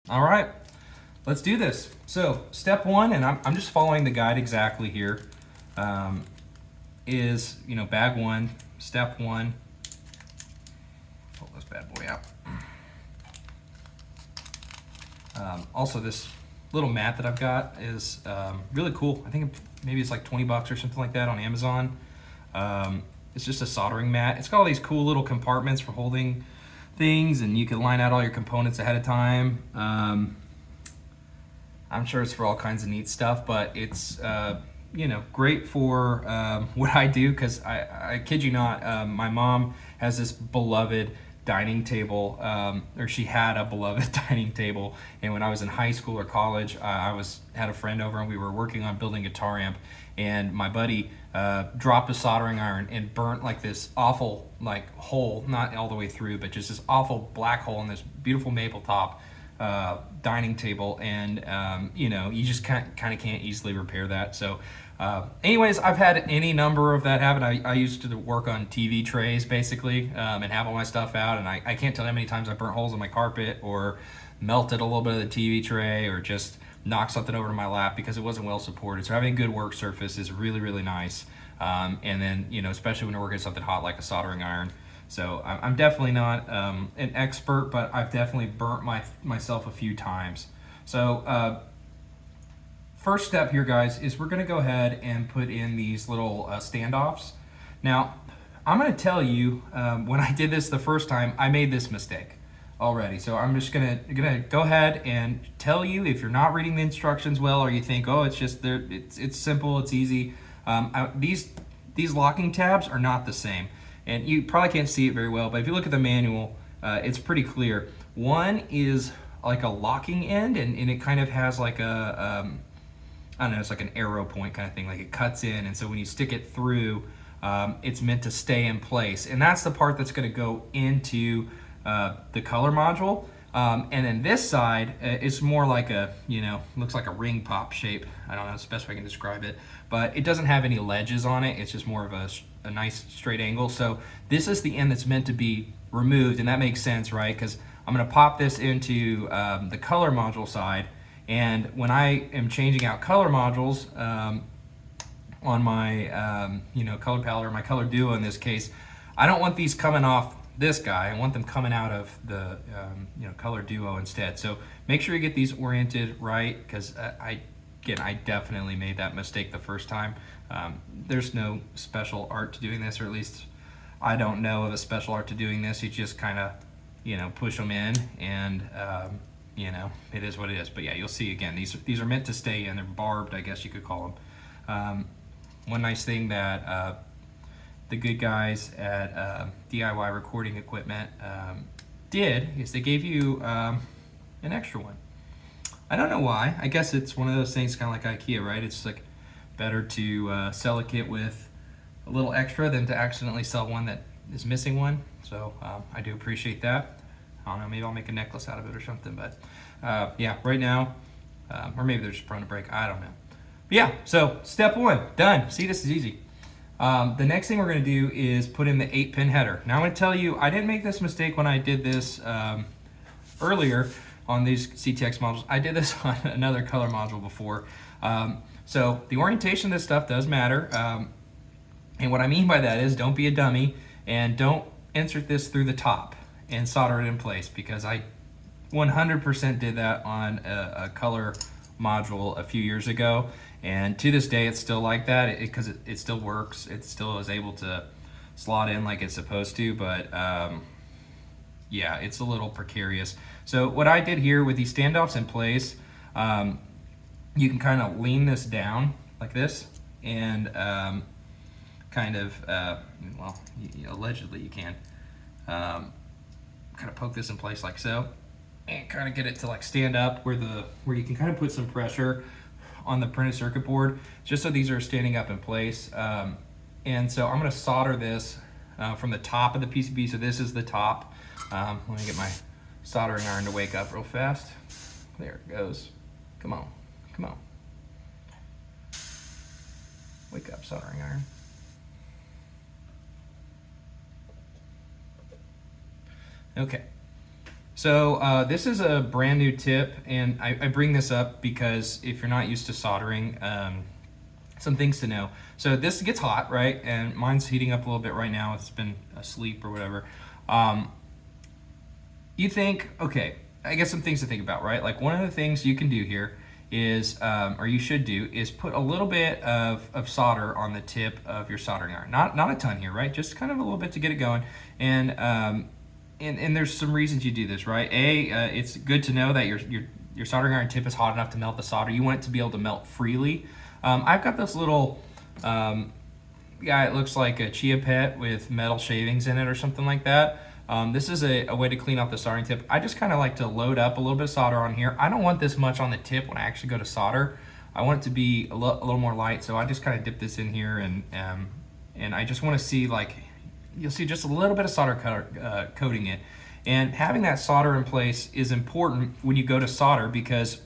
All right, let's do this. So step one, and I'm just following the guide exactly here, is, bag one, step one. Pull this bad boy out. Also, this little mat that I've got is really cool. I think maybe it's like 20 bucks or something like that on Amazon. It's just a soldering mat. It's got all these cool little compartments for holding things, and you can line out all your components ahead of time. I'm sure it's for all kinds of neat stuff, but it's great for what I do, because I kid you not, my mom has this beloved dining table, or she had a beloved dining table, and when I was in high school or college, I had a friend over and we were working on building a guitar amp, and my buddy dropped a soldering iron and burnt like this awful hole, not all the way through, but just this awful black hole in this beautiful maple top dining table, and you just kind of can't easily repair that. So anyways, I've had any number of that happen. I used to work on TV trays basically, and have all my stuff out, and I can't tell how many times I burnt holes in my carpet, or melted a little bit of the TV tray, or just knocked something over to my lap because it wasn't well supported. So having a good work surface is really, really nice. And then, especially when you're working something hot like a soldering iron. So I'm definitely not an expert, but I've definitely burnt myself a few times. So first step here, guys, is we're going to go ahead and put in these little standoffs. Now, I'm going to tell you, when I did this the first time, I made this mistake already. So I'm just gonna go ahead and tell you, if you're not reading the instructions well, or you think, oh, it's just there, it's simple, it's easy. These locking tabs are not the same, and you probably can't see it very well, but if you look at the manual, it's pretty clear. One is like a locking end, and it kind of has like a I don't know, it's like an arrow point kind of thing, like it cuts in, and so when you stick it through, it's meant to stay in place, and that's the part that's going to go into the color module. And then this side is more like looks like a ring pop shape. I don't know, it's the best way I can describe it, but it doesn't have any ledges on it. It's just more of a nice straight angle. So this is the end that's meant to be removed, and that makes sense, right? Because I'm going to pop this into the color module side, and when I am changing out color modules on my color palette, or my color duo in this case, I don't want these coming off this guy. I want them coming out of the color duo instead. So make sure you get these oriented right, because I definitely made that mistake the first time. There's no special art to doing this, or at least I don't know of a special art to doing this. You just kind of push them in, and it is what it is. But yeah, you'll see again, these are meant to stay in. They're barbed, I guess you could call them. One nice thing that the good guys at DIY recording equipment did is they gave you an extra one. I don't know why. I guess it's one of those things, kind of like IKEA, right? It's like better to sell a kit with a little extra than to accidentally sell one that is missing one. So I do appreciate that. I don't know, maybe I'll make a necklace out of it or something, but yeah, right now, or maybe they're just prone to break, I don't know. But yeah, so step one, done. See, this is easy. The next thing we're going to do is put in the 8-pin header. Now I'm going to tell you, I didn't make this mistake when I did this earlier on these CTX modules. I did this on another color module before. So the orientation of this stuff does matter. And what I mean by that is, don't be a dummy and don't insert this through the top and solder it in place, because I 100% did that on a color module a few years ago, and to this day it's still like that, because it still works. It still is able to slot in like it's supposed to, but yeah, it's a little precarious. So what I did here with these standoffs in place, you can kind of lean this down like this, and kind of well, allegedly you can kind of poke this in place like so, and kind of get it to like stand up where you can kind of put some pressure on the printed circuit board, just so these are standing up in place. And so I'm going to solder this from the top of the PCB. So this is the top. Let me get my soldering iron to wake up real fast. There it goes. Come on, come on. Wake up, soldering iron. Okay. So this is a brand new tip, and I bring this up because if you're not used to soldering, some things to know. So this gets hot, right? And mine's heating up a little bit right now. It's been asleep or whatever. You think, okay, I guess some things to think about, right? Like one of the things you can do here is, or you should do, is put a little bit of solder on the tip of your soldering iron. Not a ton here, right? Just kind of a little bit to get it going. And there's some reasons you do this, right? It's good to know that your soldering iron tip is hot enough to melt the solder. You want it to be able to melt freely. I've got this little it looks like a chia pet with metal shavings in it or something like that. This is a way to clean off the soldering tip. I just kind of like to load up a little bit of solder on here. I don't want this much on the tip when I actually go to solder. I want it to be a little more light, so I just kind of dip this in here, and I just want to see, like, you'll see just a little bit of solder coating it. And having that solder in place is important when you go to solder, because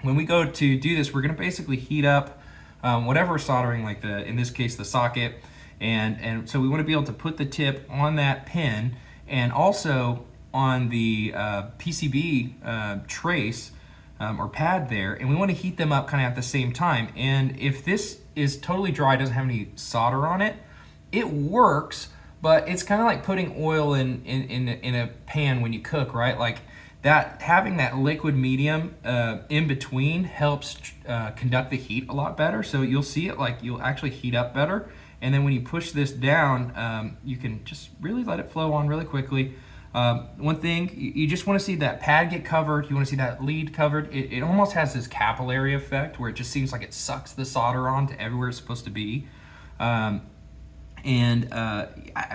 when we go to do this, we're going to basically heat up whatever we're soldering, like in this case, the socket. And so we want to be able to put the tip on that pin and also on the PCB trace or pad there. And we want to heat them up kind of at the same time. And if this is totally dry, doesn't have any solder on it, it works, but it's kind of like putting oil in a pan when you cook, right? Like that, having that liquid medium in between helps conduct the heat a lot better. So you'll see it, like, you'll actually heat up better. And then when you push this down, you can just really let it flow on really quickly. One thing, you just want to see that pad get covered. You want to see that lead covered. It almost has this capillary effect where it just seems like it sucks the solder on to everywhere it's supposed to be. I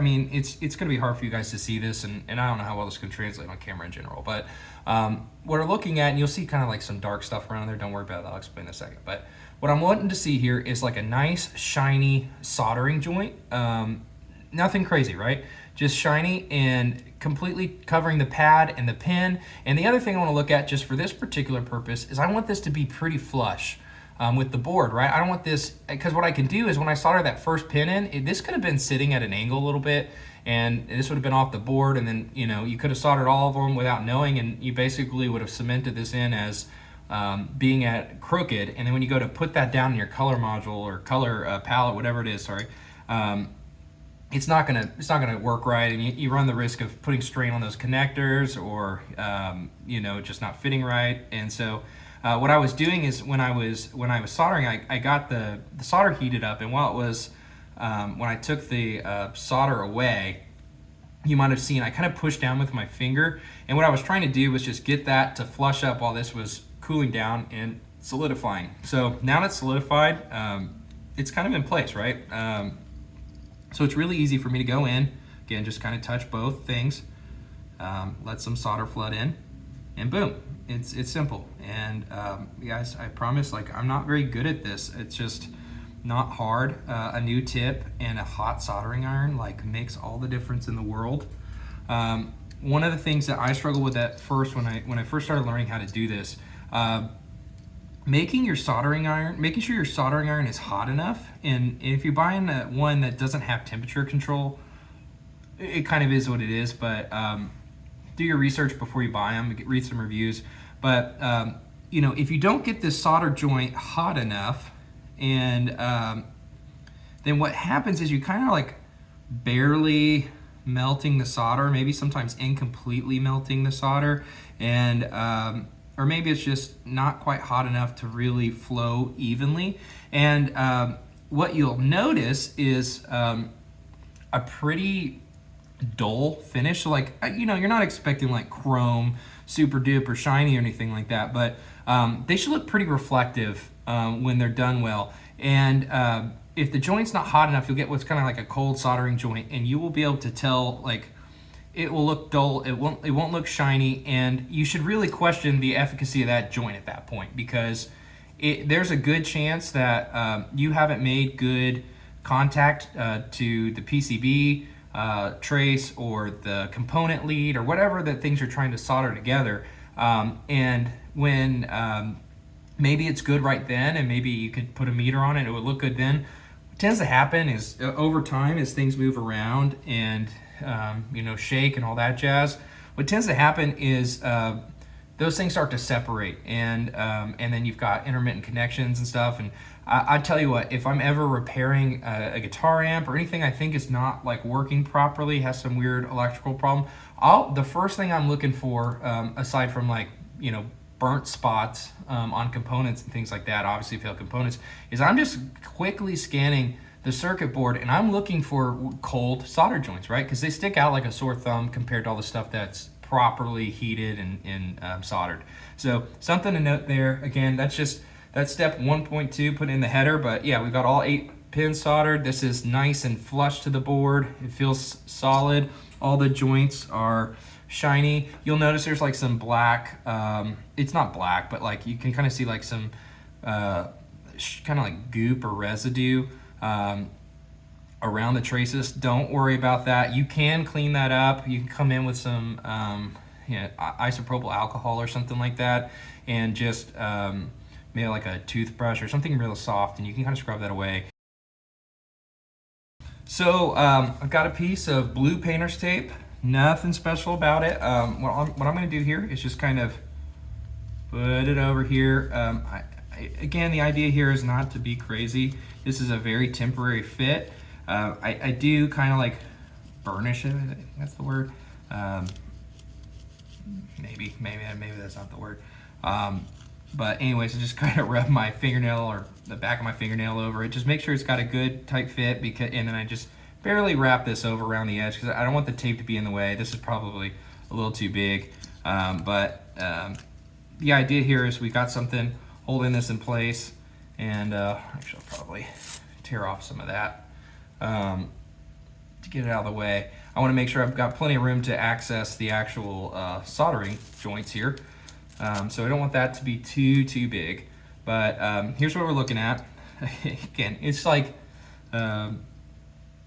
mean, it's going to be hard for you guys to see this, and I don't know how well this can translate on camera in general, but what we're looking at, and you'll see kind of like some dark stuff around there, don't worry about that, I'll explain in a second, but what I'm wanting to see here is like a nice shiny soldering joint, nothing crazy, right? Just shiny and completely covering the pad and the pin. And the other thing I want to look at just for this particular purpose is I want this to be pretty flush with the board, right? I don't want this, because what I can do is when I solder that first pin in, this could have been sitting at an angle a little bit, and this would have been off the board, and then, you know, you could have soldered all of them without knowing, and you basically would have cemented this in as being at crooked. And then when you go to put that down in your color module or color palette, whatever it is, sorry, it's not gonna work right, and you run the risk of putting strain on those connectors, or you know, just not fitting right. And so what I was doing is when I was soldering, I got the solder heated up, and while it was when I took the solder away, you might have seen I kind of pushed down with my finger, and what I was trying to do was just get that to flush up while this was cooling down and solidifying. So now it's solidified, it's kind of in place, right? So it's really easy for me to go in, again, just kind of touch both things, let some solder flood in, and boom, it's simple. And guys, I promise, like, I'm not very good at this. It's just not hard. A new tip and a hot soldering iron, like, makes all the difference in the world. One of the things that I struggled with at first when I first started learning how to do this, making sure your soldering iron is hot enough. And if you're buying one that doesn't have temperature control, it kind of is what it is, but do your research before you buy them, read some reviews. But you know, if you don't get this solder joint hot enough, and then what happens is you kind of like barely melting the solder, maybe sometimes incompletely melting the solder, and or maybe it's just not quite hot enough to really flow evenly. And what you'll notice is a pretty dull finish. So, like, you know, you're not expecting like chrome, super duper shiny or anything like that, but they should look pretty reflective when they're done well. And if the joint's not hot enough, you'll get what's kind of like a cold soldering joint, and you will be able to tell, like, it will look dull, it won't look shiny, and you should really question the efficacy of that joint at that point, because there's a good chance that you haven't made good contact to the PCB trace or the component lead or whatever the things you're trying to solder together. And when maybe it's good right then, and maybe you could put a meter on it, it would look good then. What tends to happen is over time, as things move around and you know, shake and all that jazz, what tends to happen is those things start to separate, and then you've got intermittent connections and stuff. And I tell you what, if I'm ever repairing a guitar amp or anything I think is not like working properly, has some weird electrical problem, the first thing I'm looking for, aside from like, you know, burnt spots on components and things like that, obviously failed components, is I'm just quickly scanning the circuit board and I'm looking for cold solder joints, right? Because they stick out like a sore thumb compared to all the stuff that's properly heated and soldered. So something to note there. Again, that's step 1.2, put in the header. But yeah, we've got all 8 pins soldered. This is nice and flush to the board. It feels solid. All the joints are shiny. You'll notice there's like some black, it's not black, but like you can kind of see like some kind of like goop or residue around the traces. Don't worry about that. You can clean that up. You can come in with some isopropyl alcohol or something like that, and just maybe like a toothbrush or something real soft, and you can kind of scrub that away. So I've got a piece of blue painter's tape. Nothing special about it. What I'm going to do here is just kind of put it over here. Again, the idea here is not to be crazy. This is a very temporary fit. I do kind of like burnish it. I think that's the word. Maybe that's not the word. But anyways, I just kind of rub my fingernail or the back of my fingernail over it. Just make sure it's got a good tight fit, and then I just barely wrap this over around the edge because I don't want the tape to be in the way. This is probably a little too big. But the idea here is we got something holding this in place, and actually I'll probably tear off some of that to get it out of the way. I want to make sure I've got plenty of room to access the actual soldering joints here. So I don't want that to be too big. But here's what we're looking at. Again, it's like,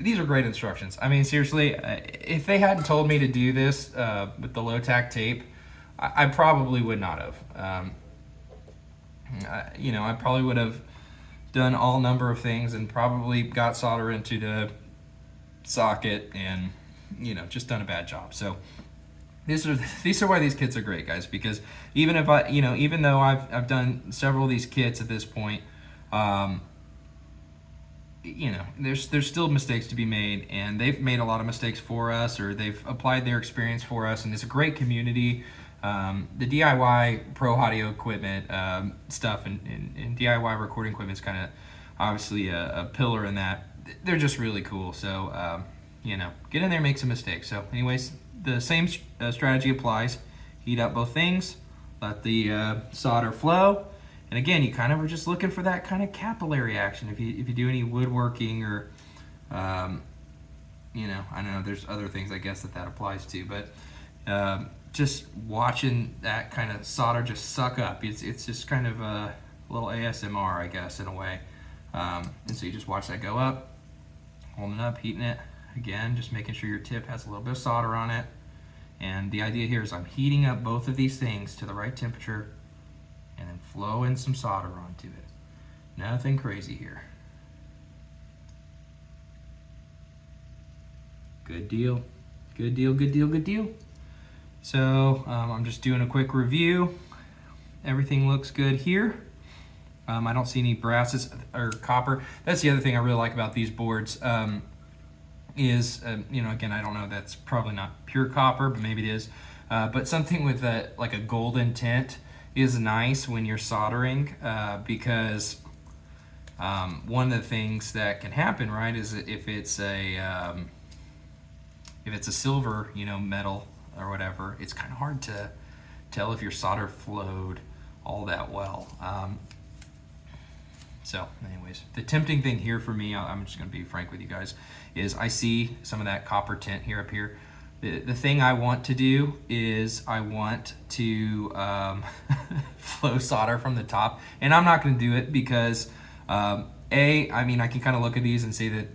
these are great instructions. I mean, seriously, if they hadn't told me to do this with the low-tack tape, I probably would not have. You know, I probably would have done all number of things and probably got solder into the socket and, you know, just done a bad job. So these are why these kits are great, guys, because even if even though I've done several of these kits at this point, you know, there's still mistakes to be made, and they've made a lot of mistakes for us, or they've applied their experience for us, and it's a great community. The DIY pro audio equipment stuff and DIY recording equipment is kind of obviously a pillar in that. They're just really cool. So, you know, get in there, make some mistakes. So anyways, the same strategy applies. Heat up both things, let the solder flow. And again, you kind of are just looking for that kind of capillary action. If you do any woodworking or, you know, I don't know, there's other things I guess that applies to, but just watching that kind of solder just suck up. It's just kind of a little ASMR, I guess, in a way. And so you just watch that go up, holding it up, heating it. Again, just making sure your tip has a little bit of solder on it. And the idea here is I'm heating up both of these things to the right temperature and then flowing some solder onto it. Nothing crazy here. Good deal. Good deal, good deal, good deal. So I'm just doing a quick review. Everything looks good here. I don't see any brasses or copper. That's the other thing I really like about these boards. Is you know, again, I don't know, that's probably not pure copper, but maybe it is. But something with like a golden tint is nice when you're soldering, because one of the things that can happen, right, is if it's a silver, you know, metal or whatever, it's kind of hard to tell if your solder flowed all that well. So anyways, the tempting thing here for me, I'm just going to be frank with you guys, is I see some of that copper tint here up here. The thing I want to do is I want to flow solder from the top, and I'm not going to do it because I mean, I can kind of look at these and say that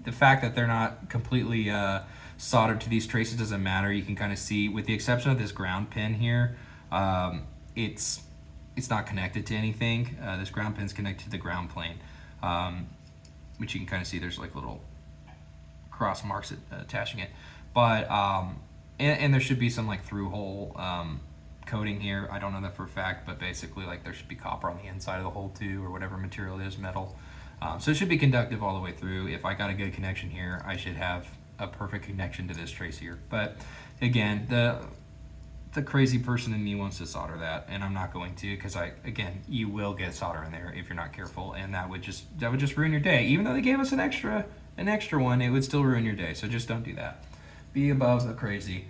the fact that they're not completely soldered to these traces doesn't matter. You can kind of see, with the exception of this ground pin here, it's not connected to anything. This ground pin's connected to the ground plane, which you can kind of see there's like little cross marks attaching it. But and there should be some like through hole coating here. I don't know that for a fact, but basically like there should be copper on the inside of the hole too, or whatever material it is, metal. So it should be conductive all the way through. If I got a good connection here, I should have a perfect connection to this trace here. But again, the crazy person in me wants to solder that, and I'm not going to, because again, you will get solder in there if you're not careful, and that would just ruin your day. Even though they gave us an extra one, it would still ruin your day. So just don't do that. Be above the crazy.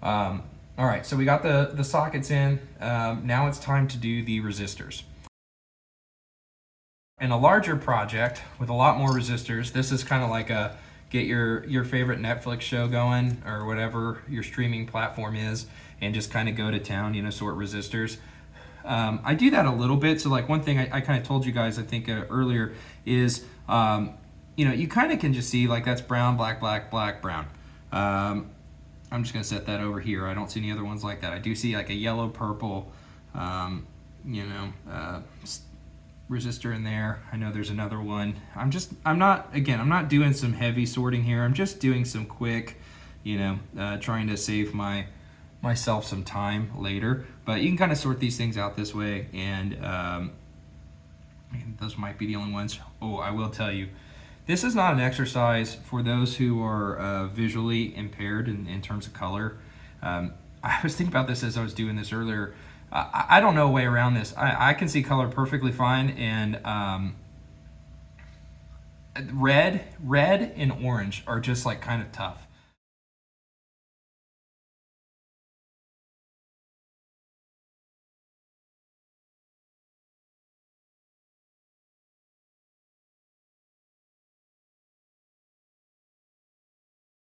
All right, so we got the sockets in. Now it's time to do the resistors. In a larger project with a lot more resistors, this is kind of like a get your favorite Netflix show going, or whatever your streaming platform is, and just kind of go to town, you know, sort resistors. I do that a little bit. So like one thing I kind of told you guys, I think earlier, is you know, you kind of can just see like that's brown, black, black, black, brown. I'm just gonna set that over here. I don't see any other ones like that. I do see like a yellow, purple, you know, resistor in there. I know there's another one. I'm not doing some heavy sorting here. I'm just doing some quick, you know, trying to save myself some time later. But you can kind of sort these things out this way, and those might be the only ones. Oh, I will tell you, this is not an exercise for those who are visually impaired in terms of color. I was thinking about this as I was doing this earlier. I don't know a way around this. I can see color perfectly fine, and red and orange are just like kind of tough.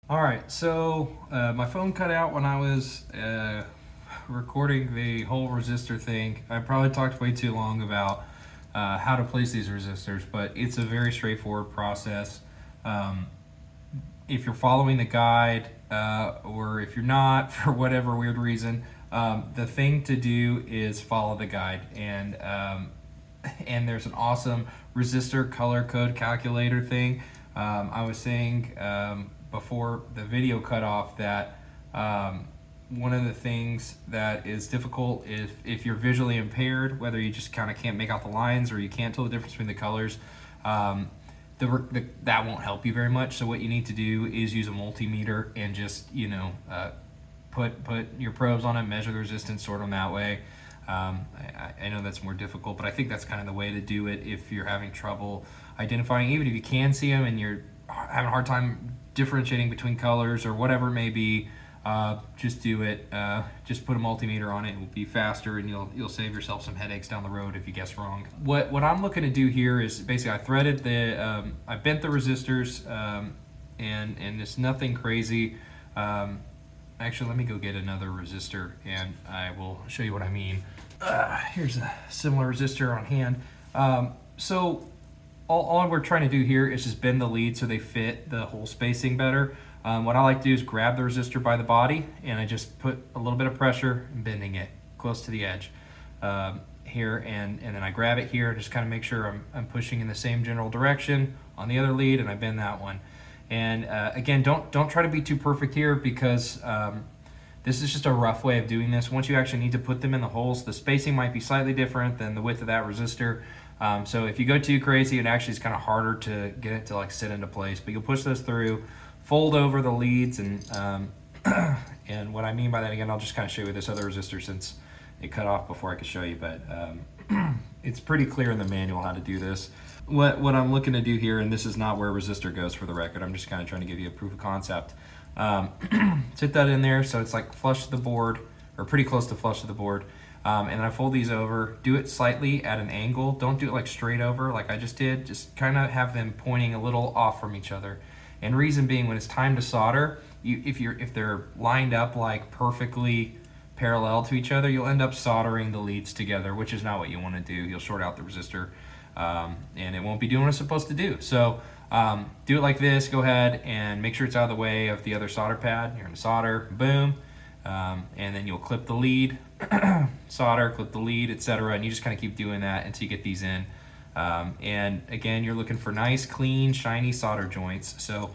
All right, so my phone cut out when I was recording the whole resistor thing. I probably talked way too long about how to place these resistors, but it's a very straightforward process. If you're following the guide, or if you're not, for whatever weird reason, the thing to do is follow the guide. And there's an awesome resistor color code calculator thing. I was saying before the video cut off that one of the things that is difficult is if you're visually impaired, whether you just kind of can't make out the lines or you can't tell the difference between the colors, that won't help you very much. So what you need to do is use a multimeter and just, you know, put your probes on it, measure the resistance, sort them that way. I know that's more difficult, but I think that's kind of the way to do it if you're having trouble identifying, even if you can see them and you're having a hard time differentiating between colors or whatever it may be. Just do it. Just put a multimeter on it. It will be faster, and you'll save yourself some headaches down the road if you guess wrong. What I'm looking to do here is basically I threaded I bent the resistors, and it's nothing crazy. Actually, let me go get another resistor, and I will show you what I mean. Here's a similar resistor on hand. So all we're trying to do here is just bend the lead so they fit the hole spacing better. What I like to do is grab the resistor by the body, and I just put a little bit of pressure and bending it close to the edge here, and then I grab it here, just kind of make sure I'm pushing in the same general direction on the other lead, and I bend that one. And again, don't try to be too perfect here, because this is just a rough way of doing this. Once you actually need to put them in the holes, the spacing might be slightly different than the width of that resistor. So if you go too crazy, it actually is kind of harder to get it to like sit into place. But you'll push those through, fold over the leads, and and what I mean by that, again, I'll just kind of show you this other resistor since it cut off before I could show you, but it's pretty clear in the manual how to do this. What I'm looking to do here, and this is not where resistor goes for the record, I'm just kind of trying to give you a proof of concept. Sit that in there so it's like flush to the board, or pretty close to flush to the board. And then I fold these over, do it slightly at an angle. Don't do it like straight over like I just did. Just kind of have them pointing a little off from each other. And reason being, when it's time to solder, if they're lined up like perfectly parallel to each other, you'll end up soldering the leads together, which is not what you want to do. You'll short out the resistor, and it won't be doing what it's supposed to do. So do it like this. Go ahead and make sure it's out of the way of the other solder pad. You're going to solder, boom, and then you'll clip the lead, solder, clip the lead, etc. And you just kind of keep doing that until you get these in. And again, you're looking for nice, clean, shiny solder joints. So